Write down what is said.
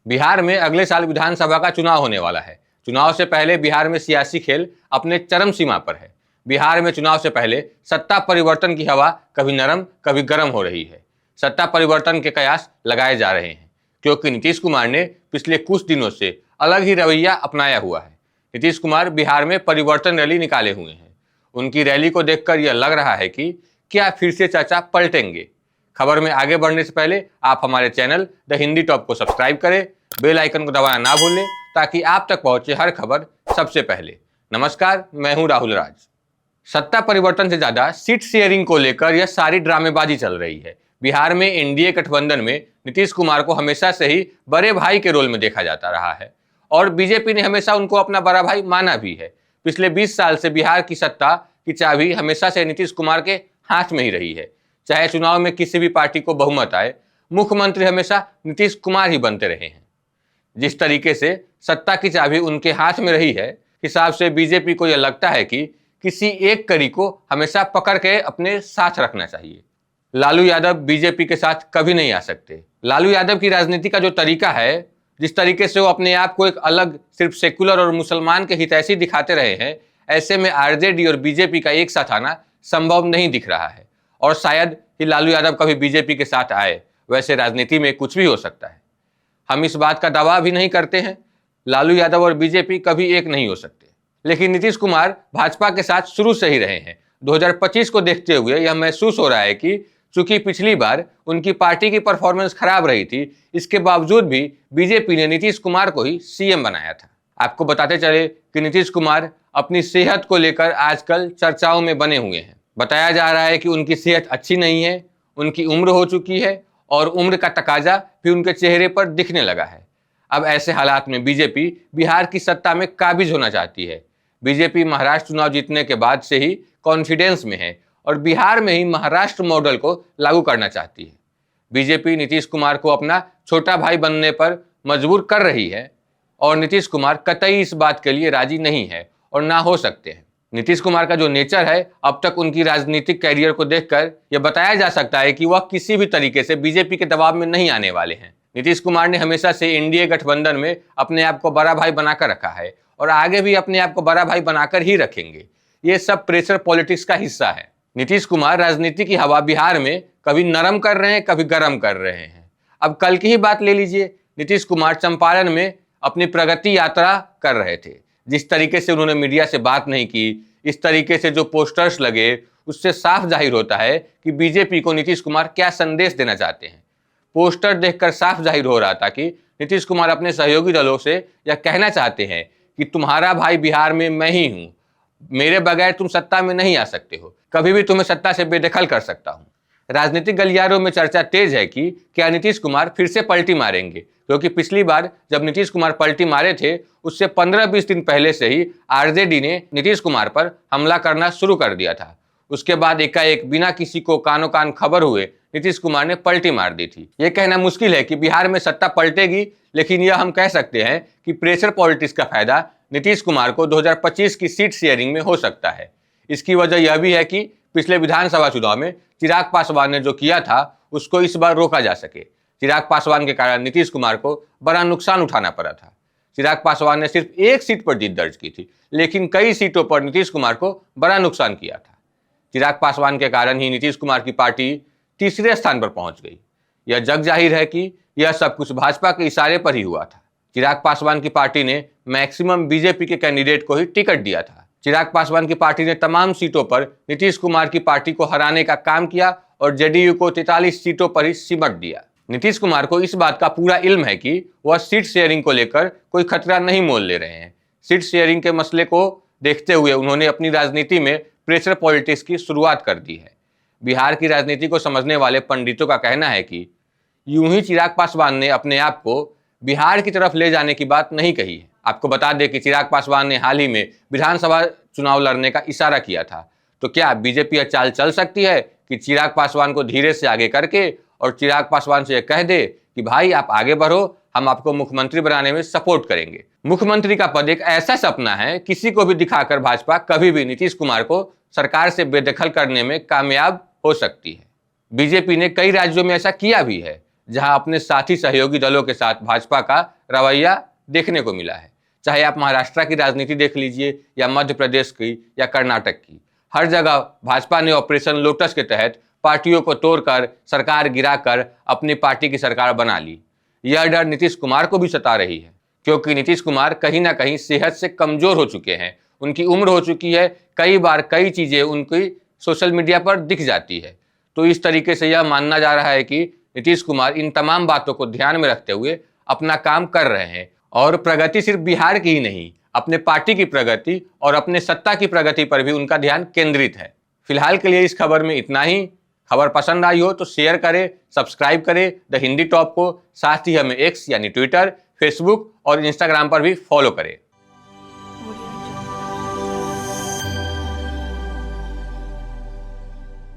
बिहार में अगले साल विधानसभा का चुनाव होने वाला है। चुनाव से पहले बिहार में सियासी खेल अपने चरम सीमा पर है। बिहार में चुनाव से पहले सत्ता परिवर्तन की हवा कभी नरम कभी गर्म हो रही है। सत्ता परिवर्तन के कयास लगाए जा रहे हैं क्योंकि नीतीश कुमार ने पिछले कुछ दिनों से अलग ही रवैया अपनाया हुआ है। नीतीश कुमार बिहार में परिवर्तन रैली निकाले हुए हैं। उनकी रैली को देखकर यह लग रहा है कि क्या फिर से चाचा पलटेंगे। खबर में आगे बढ़ने से पहले आप हमारे चैनल द हिंदी टॉप को सब्सक्राइब करें, बेल आइकन को दबाना ना भूलें ताकि आप तक पहुंचे हर खबर सबसे पहले। नमस्कार, मैं हूं राहुल राज। सत्ता परिवर्तन से ज्यादा सीट शेयरिंग को लेकर यह सारी ड्रामेबाजी चल रही है। बिहार में एनडीए गठबंधन में नीतीश कुमार को हमेशा से ही बड़े भाई के रोल में देखा जाता रहा है और बीजेपी ने हमेशा उनको अपना बड़ा भाई माना भी है। पिछले 20 साल से बिहार की सत्ता की चाबी हमेशा से नीतीश कुमार के हाथ में ही रही है। चाहे चुनाव में किसी भी पार्टी को बहुमत आए, मुख्यमंत्री हमेशा नीतीश कुमार ही बनते रहे हैं। जिस तरीके से सत्ता की चाबी उनके हाथ में रही है, हिसाब से बीजेपी को यह लगता है कि किसी एक कड़ी को हमेशा पकड़ के अपने साथ रखना चाहिए। लालू यादव बीजेपी के साथ कभी नहीं आ सकते। लालू यादव की राजनीति का जो तरीका है, जिस तरीके से वो अपने आप को एक अलग सिर्फ सेकुलर और मुसलमान के हितैषी दिखाते रहे हैं, ऐसे में आरजेडी और बीजेपी का एक साथ आना संभव नहीं दिख रहा है और शायद ही लालू यादव कभी बीजेपी के साथ आए। वैसे राजनीति में कुछ भी हो सकता है। हम इस बात का दावा भी नहीं करते हैं, लालू यादव और बीजेपी कभी एक नहीं हो सकते। लेकिन नीतीश कुमार भाजपा के साथ शुरू से ही रहे हैं। 2025 को देखते हुए यह महसूस हो रहा है कि चूंकि पिछली बार उनकी पार्टी की परफॉर्मेंस खराब रही थी, इसके बावजूद भी बीजेपी ने नीतीश कुमार को ही सीएम बनाया था। आपको बताते चले कि नीतीश कुमार अपनी सेहत को लेकर आजकल चर्चाओं में बने हुए हैं। बताया जा रहा है कि उनकी सेहत अच्छी नहीं है, उनकी उम्र हो चुकी है और उम्र का तकाजा भी उनके चेहरे पर दिखने लगा है। अब ऐसे हालात में बीजेपी बिहार की सत्ता में काबिज होना चाहती है। बीजेपी महाराष्ट्र चुनाव जीतने के बाद से ही कॉन्फिडेंस में है और बिहार में ही महाराष्ट्र मॉडल को लागू करना चाहती है। बीजेपी नीतीश कुमार को अपना छोटा भाई बनने पर मजबूर कर रही है और नीतीश कुमार कतई इस बात के लिए राजी नहीं है और ना हो सकते हैं। नीतीश कुमार का जो नेचर है, अब तक उनकी राजनीतिक कैरियर को देखकर यह बताया जा सकता है कि वह किसी भी तरीके से बीजेपी के दबाव में नहीं आने वाले हैं। नीतीश कुमार ने हमेशा से एनडीए गठबंधन में अपने आप को बड़ा भाई बनाकर रखा है और आगे भी अपने आप को बड़ा भाई बनाकर ही रखेंगे। ये सब प्रेशर पॉलिटिक्स का हिस्सा है। नीतीश कुमार राजनीति की हवा बिहार में कभी नरम कर रहे हैं, कभी गर्म कर रहे हैं। अब कल की ही बात ले लीजिए, नीतीश कुमार चंपारण में अपनी प्रगति यात्रा कर रहे थे। जिस तरीके से उन्होंने मीडिया से बात नहीं की, इस तरीके से जो पोस्टर्स लगे, उससे साफ जाहिर होता है कि बीजेपी को नीतीश कुमार क्या संदेश देना चाहते हैं। पोस्टर देखकर साफ जाहिर हो रहा था कि नीतीश कुमार अपने सहयोगी दलों से यह कहना चाहते हैं कि तुम्हारा भाई बिहार में मैं ही हूं, मेरे बगैर तुम सत्ता में नहीं आ सकते हो, कभी भी तुम्हें सत्ता से बेदखल कर सकता हूं। राजनीतिक गलियारों में चर्चा तेज है कि क्या नीतीश कुमार फिर से पलटी मारेंगे, क्योंकि पिछली बार जब नीतीश कुमार पलटी मारे थे, उससे 15-20 दिन पहले से ही आरजेडी ने नीतीश कुमार पर हमला करना शुरू कर दिया था। उसके बाद एकाएक बिना किसी को कानो कान खबर हुए नीतीश कुमार ने पलटी मार दी थी। ये कहना मुश्किल है कि बिहार में सत्ता पलटेगी, लेकिन यह हम कह सकते हैं कि प्रेशर पॉलिटिक्स का फायदा नीतीश कुमार को 2025 की सीट शेयरिंग में हो सकता है। इसकी वजह यह भी है कि पिछले विधानसभा चुनाव में चिराग पासवान ने जो किया था, उसको इस बार रोका जा सके। चिराग पासवान के कारण नीतीश कुमार को बड़ा नुकसान उठाना पड़ा था। चिराग पासवान ने सिर्फ एक सीट पर जीत दर्ज की थी, लेकिन कई सीटों पर नीतीश कुमार को बड़ा नुकसान किया था। चिराग पासवान के कारण ही नीतीश कुमार की पार्टी तीसरे स्थान पर पहुंच गई। यह जग जाहिर है कि यह सब कुछ भाजपा के इशारे पर ही हुआ था। चिराग पासवान की पार्टी ने मैक्सिमम बीजेपी के कैंडिडेट को ही टिकट दिया था। चिराग पासवान की पार्टी ने तमाम सीटों पर नीतीश कुमार की पार्टी को हराने का काम किया और जेडीयू को 43 सीटों पर ही सिमट दिया। नीतीश कुमार को इस बात का पूरा इल्म है कि वह सीट शेयरिंग को लेकर कोई खतरा नहीं मोल ले रहे हैं। सीट शेयरिंग के मसले को देखते हुए उन्होंने अपनी राजनीति में प्रेशर पॉलिटिक्स की शुरुआत कर दी है। बिहार की राजनीति को समझने वाले पंडितों का कहना है कि यूं ही चिराग पासवान ने अपने आप को बिहार की तरफ ले जाने की बात नहीं कही है। आपको बता दें कि चिराग पासवान ने हाल ही में विधानसभा चुनाव लड़ने का इशारा किया था। तो क्या बीजेपी चाल चल सकती है कि चिराग पासवान को धीरे से आगे करके और चिराग पासवान से कह दे कि भाई आप आगे बढ़ो, हम आपको मुख्यमंत्री बनाने में सपोर्ट करेंगे। मुख्यमंत्री का पद एक ऐसा सपना है, किसी को भी दिखाकर भाजपा कभी भी नीतीश कुमार को सरकार से बेदखल करने में कामयाब हो सकती है। बीजेपी ने कई राज्यों में ऐसा किया भी है, जहां अपने साथी सहयोगी दलों के साथ भाजपा का रवैया देखने को मिला है। चाहे आप महाराष्ट्र की राजनीति देख लीजिए या मध्य प्रदेश की या कर्नाटक की, हर जगह भाजपा ने ऑपरेशन लोटस के तहत पार्टियों को तोड़कर सरकार गिराकर अपनी पार्टी की सरकार बना ली। यह डर नीतीश कुमार को भी सता रही है, क्योंकि नीतीश कुमार कहीं ना कहीं सेहत से कमजोर हो चुके हैं। उनकी उम्र हो चुकी है, कई बार कई चीजें उनकी सोशल मीडिया पर दिख जाती है। तो इस तरीके से यह मानना जा रहा है कि नीतीश कुमार इन तमाम बातों को ध्यान में रखते हुए अपना काम कर रहे हैं और प्रगति सिर्फ बिहार की ही नहीं, अपने पार्टी की प्रगति और अपने सत्ता की प्रगति पर भी उनका ध्यान केंद्रित है। फिलहाल के लिए इस खबर में इतना ही। खबर पसंद आई हो तो शेयर करें, सब्सक्राइब करें द हिंदी टॉप को। साथ ही हमें एक्स यानी ट्विटर, फेसबुक और इंस्टाग्राम पर भी फॉलो करें।